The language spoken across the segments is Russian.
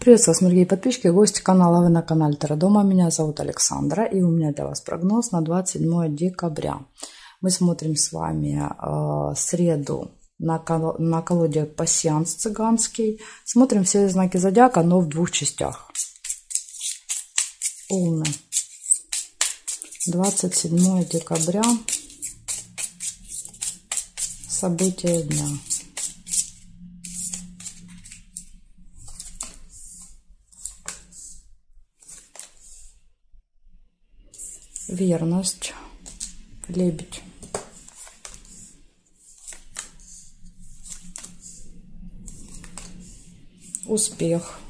Приветствую вас, дорогие подписчики и гости канала. Вы на канале Таро Дома. Меня зовут Александра, и у меня для вас прогноз на 27 декабря. Мы смотрим с вами среду на колоде пасьянс цыганский. Смотрим все знаки зодиака, но в двух частях. Овны. 27 декабря. События дня. Верность. Лебедь. Успех.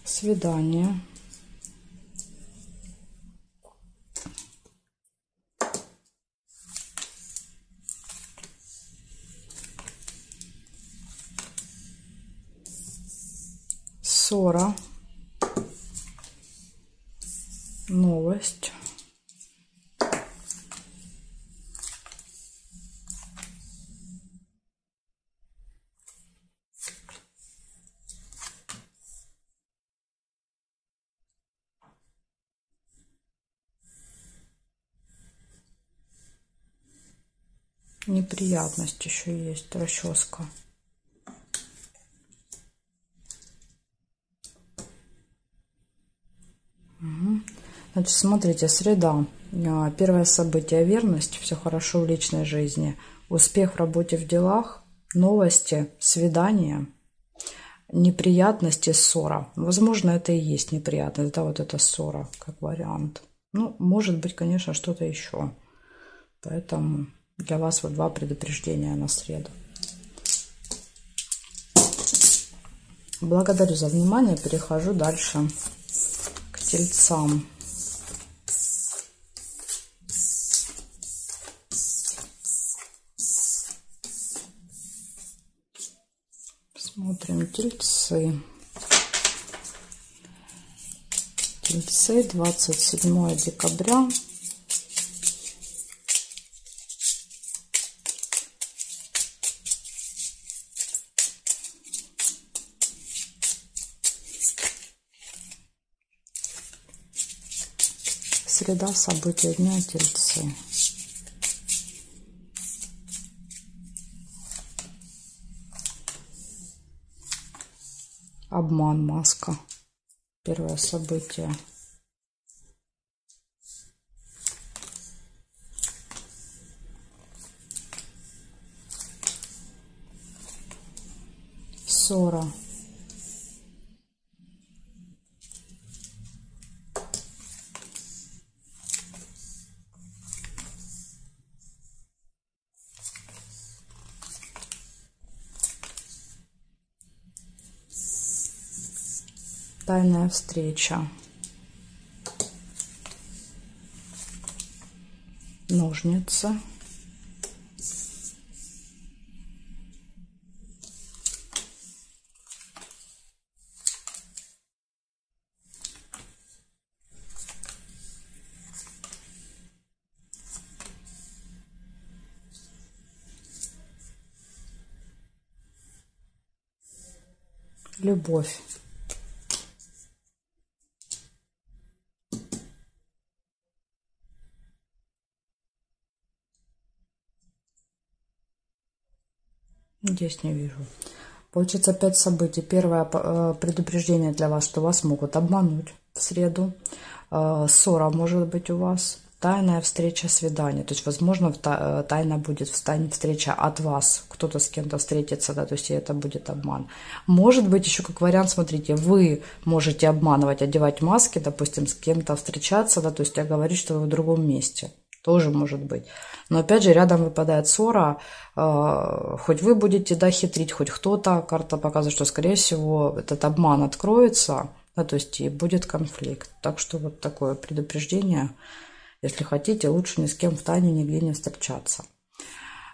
Свидание. Ссора. Новость. Неприятность еще есть, расческа. Значит, смотрите, среда. Первое событие – верность, все хорошо в личной жизни. Успех в работе, в делах, новости, свидания, неприятности, ссора. Возможно, это и есть неприятность, да, вот эта ссора, как вариант. Ну, может быть, конечно, что-то еще. Поэтому для вас вот два предупреждения на среду. Благодарю за внимание. Перехожу дальше к тельцам. Смотрим тельцы. Тельцы, 27 декабря. Среда, события дня, тельцы. Обман, маска. Первое событие. Ссора. Тайная встреча. Ножницы. Любовь. Здесь не вижу. Получится 5 событий. Первое предупреждение для вас, что вас могут обмануть в среду. Ссора может быть у вас. Тайная встреча, свидание. То есть, возможно, тайна будет встреча от вас. Кто-то с кем-то встретится, да, то есть это будет обман. Может быть, еще как вариант, смотрите, вы можете обманывать, одевать маски, допустим, с кем-то встречаться, да, то есть говорить, что вы в другом месте. Тоже может быть. Но опять же, рядом выпадает ссора. Хоть вы будете, да, хитрить, хоть кто-то. Карта показывает, что, скорее всего, этот обман откроется, да, то есть и будет конфликт. Так что вот такое предупреждение. Если хотите, лучше ни с кем в тайне нигде не встречаться.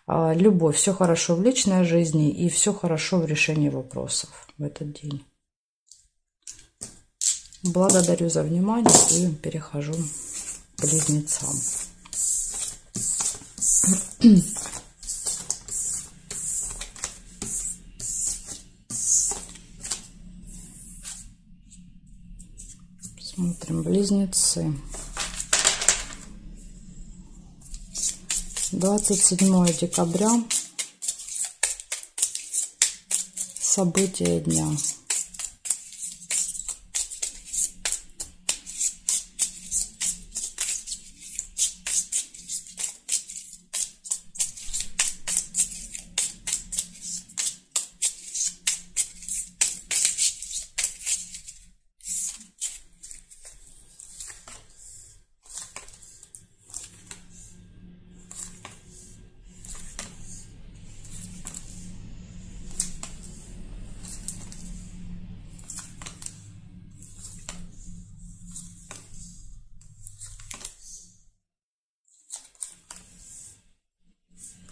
Любовь. Все хорошо в личной жизни и все хорошо в решении вопросов в этот день. Благодарю за внимание и перехожу к близнецам. Смотрим близнецы. 27 декабря. События дня.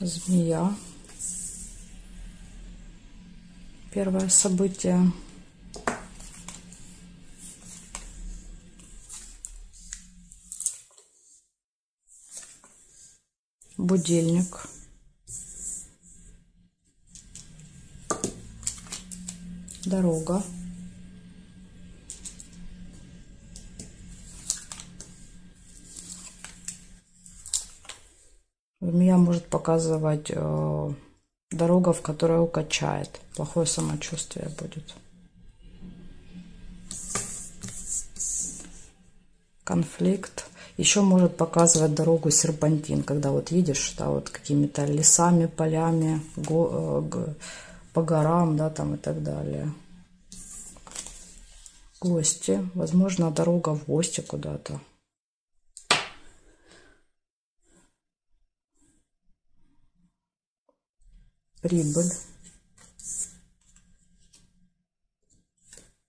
Змея. Первое событие. Будильник. Дорога. Змея может показывать дорога, в которой укачает. Плохое самочувствие будет. Конфликт. Еще может показывать дорогу серпантин, когда вот едешь, да, вот какими-то лесами, полями, по горам, да, там и так далее. Гости. Возможно, дорога в гости куда-то. Прибыль.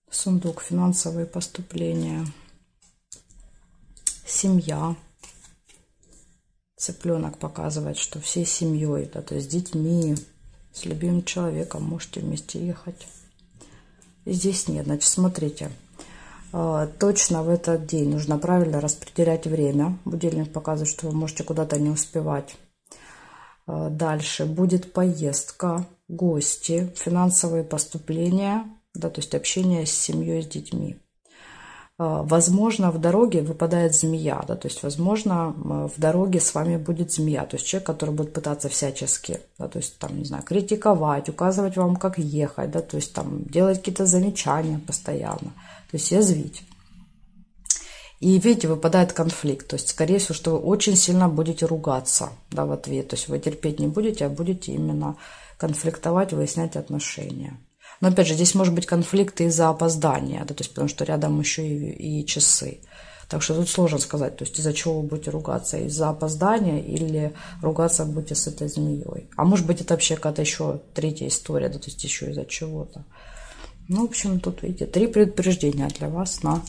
Сундук. Финансовые поступления. Семья. Цыпленок показывает, что всей семьей, да, то есть с детьми, с любимым человеком можете вместе ехать. И здесь нет. Значит, смотрите, точно в этот день нужно правильно распределять время. Будильник показывает, что вы можете куда-то не успевать. Дальше будет поездка, гости, финансовые поступления, да, то есть общение с семьей, с детьми. Возможно, в дороге выпадает змея, да, то есть, возможно, в дороге с вами будет змея, то есть человек, который будет пытаться всячески, да, то есть, там, не знаю, критиковать, указывать вам, как ехать, да, то есть, там, делать какие-то замечания постоянно, то есть, язвить. И видите, выпадает конфликт, то есть, скорее всего, что вы очень сильно будете ругаться, да, в ответ, то есть, вы терпеть не будете, а будете именно конфликтовать, выяснять отношения. Но опять же, здесь может быть конфликты из-за опоздания, да, то есть, потому что рядом еще и часы. Так что тут сложно сказать, то есть из-за чего вы будете ругаться, из-за опоздания или ругаться будете с этой змеей. А может быть, это вообще какая-то еще третья история, да, то есть еще из-за чего-то. Ну, в общем, тут, видите, 3 предупреждения для вас на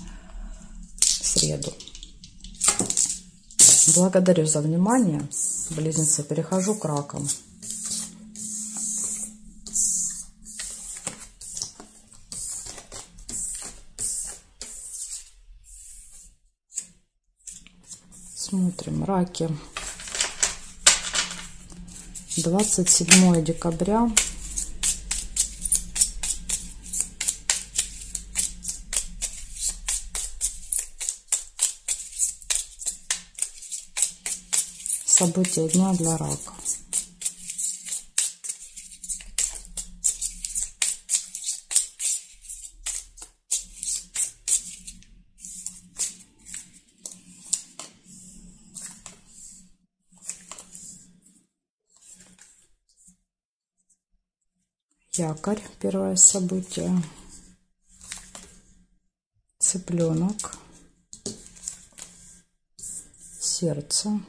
среду. Благодарю за внимание, близнецы. Перехожу к ракам. Смотрим, раки. 27 декабря. События дня для рака. Якорь, первое событие. Цыпленок. Сердце.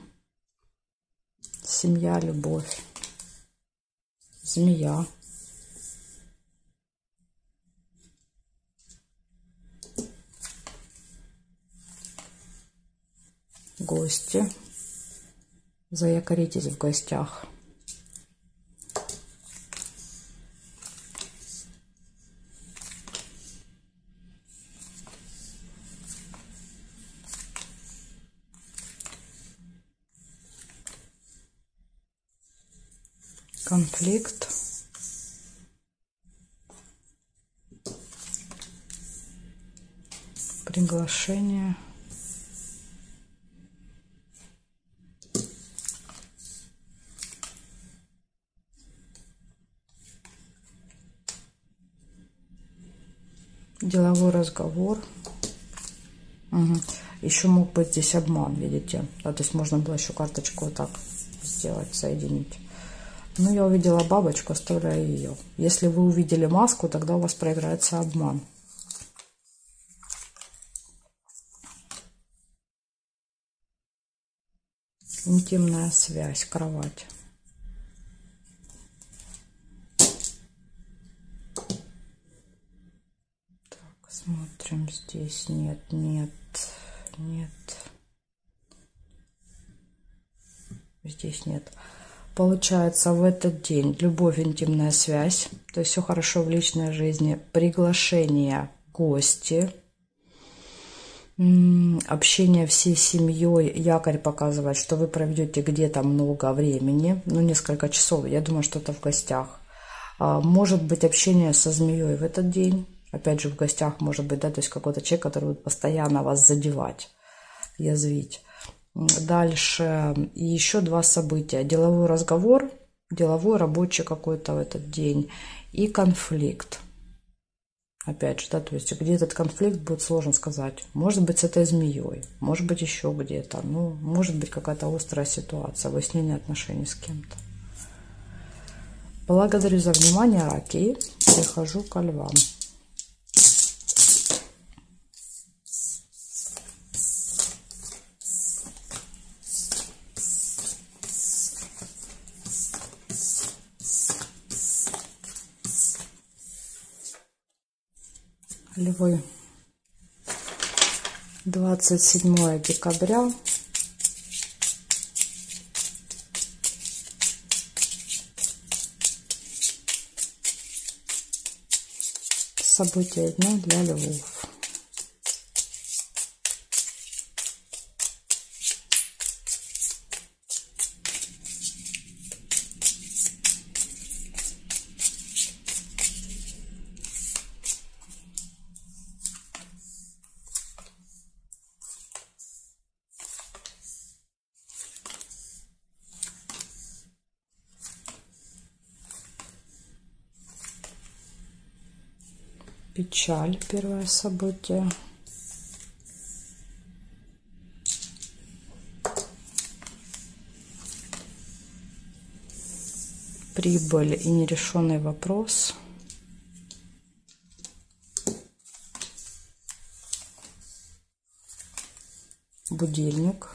Семья, любовь. Змея. Гости. Заякоритесь в гостях. конфликт, приглашение, деловой разговор. Угу. Еще мог быть здесь обман, видите? Да, то есть можно было еще карточку вот так сделать, соединить. Но я увидела бабочку, оставляю ее. Если вы увидели маску, тогда у вас проиграется обман. Интимная связь, кровать. Так, смотрим здесь. Нет, нет, нет. Здесь нет. Получается, в этот день любовь, интимная связь, то есть все хорошо в личной жизни, приглашение, гости, общение всей семьей. Якорь показывает, что вы проведете где-то много времени, ну, несколько часов, я думаю, что это в гостях. Может быть общение со змеей в этот день, опять же в гостях может быть, да, то есть какой-то человек, который будет постоянно вас задевать, язвить. Дальше еще два события. Деловой разговор, деловой, рабочий какой-то в этот день и конфликт. Опять же, да, то есть где этот конфликт будет сложно сказать. Может быть с этой змеей, может быть еще где-то. Ну, может быть какая-то острая ситуация, выяснение отношений с кем-то. Благодарю за внимание, раки. Перехожу ко львам. Львы, 27 декабря. События дня для львов. Печаль, первое событие. Прибыль и нерешенный вопрос. Будильник.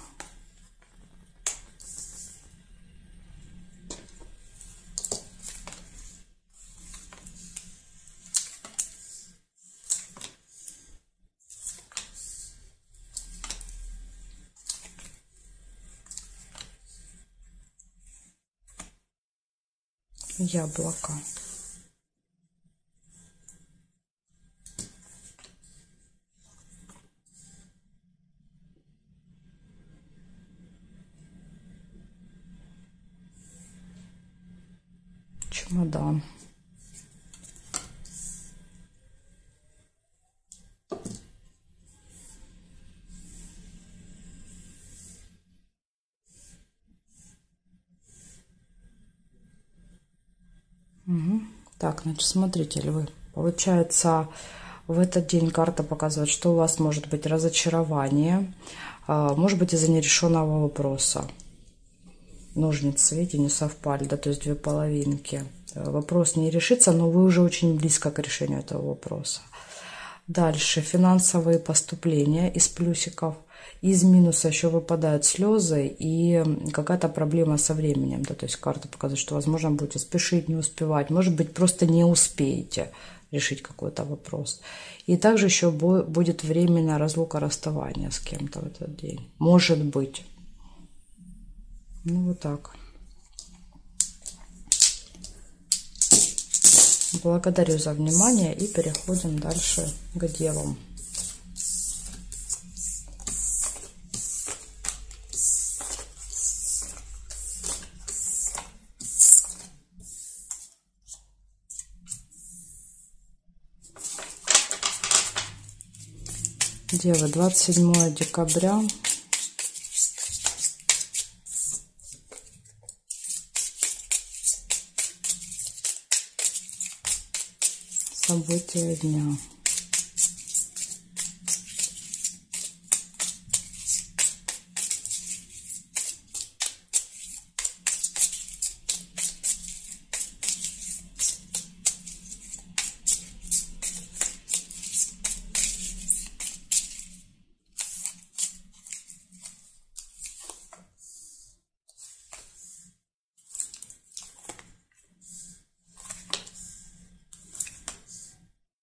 Яблоко. Чемодан. Угу. Так, значит, смотрите, львы. Получается, в этот день карта показывает, что у вас может быть разочарование, может быть из-за нерешенного вопроса. Ножницы, видите, не совпали, да, то есть две половинки. Вопрос не решится, но вы уже очень близко к решению этого вопроса. Дальше финансовые поступления из плюсиков. Из минуса еще выпадают слезы и какая-то проблема со временем. Да, то есть карта показывает, что, возможно, будете спешить, не успевать. Может быть, просто не успеете решить какой-то вопрос. И также еще будет временная разлука, расставание с кем-то в этот день. Может быть. Ну, вот так. Благодарю за внимание и переходим дальше к девам. Девы, 27 декабря. События дня.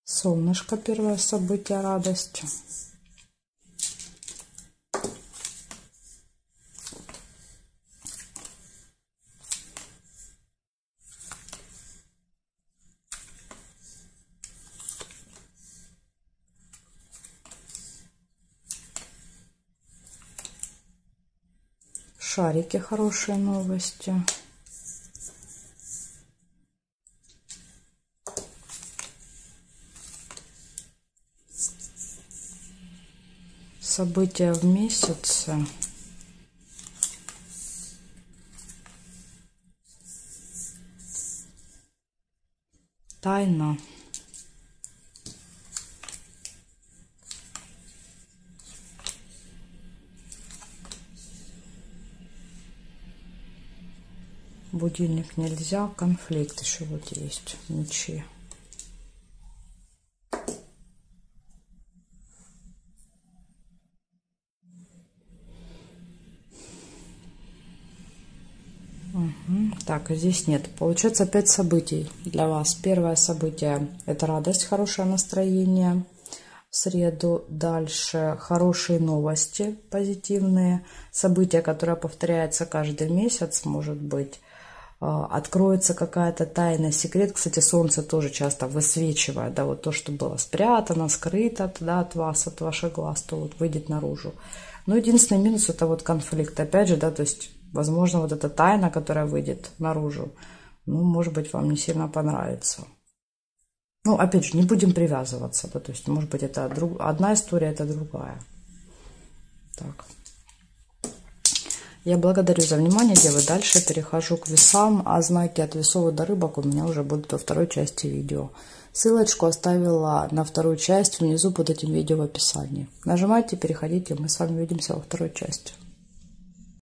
Солнышко, первое событие радости. Шарики, хорошие новости. События в месяце. Тайна. Будильник нельзя. Конфликт еще вот есть. Мечи. Так, здесь нет. Получается 5 событий для вас. Первое событие – это радость, хорошее настроение в среду. Дальше хорошие новости, позитивные. События, которое повторяется каждый месяц, может быть. Откроется какая-то тайна, секрет. Кстати, солнце тоже часто высвечивает, да, вот то, что было спрятано, скрыто, да, от вас, от ваших глаз, то вот выйдет наружу. Но единственный минус – это вот конфликт. Опять же, да, то есть, возможно, вот эта тайна, которая выйдет наружу, ну, может быть, вам не сильно понравится. Ну, опять же, не будем привязываться, да, то есть, может быть, это одна история, это другая. Так. Я благодарю за внимание, девы. Дальше перехожу к весам, а знаки от весов до рыбок у меня уже будут во второй части видео. Ссылочку оставила на вторую часть внизу под этим видео в описании. Нажимайте, переходите, мы с вами увидимся во второй части.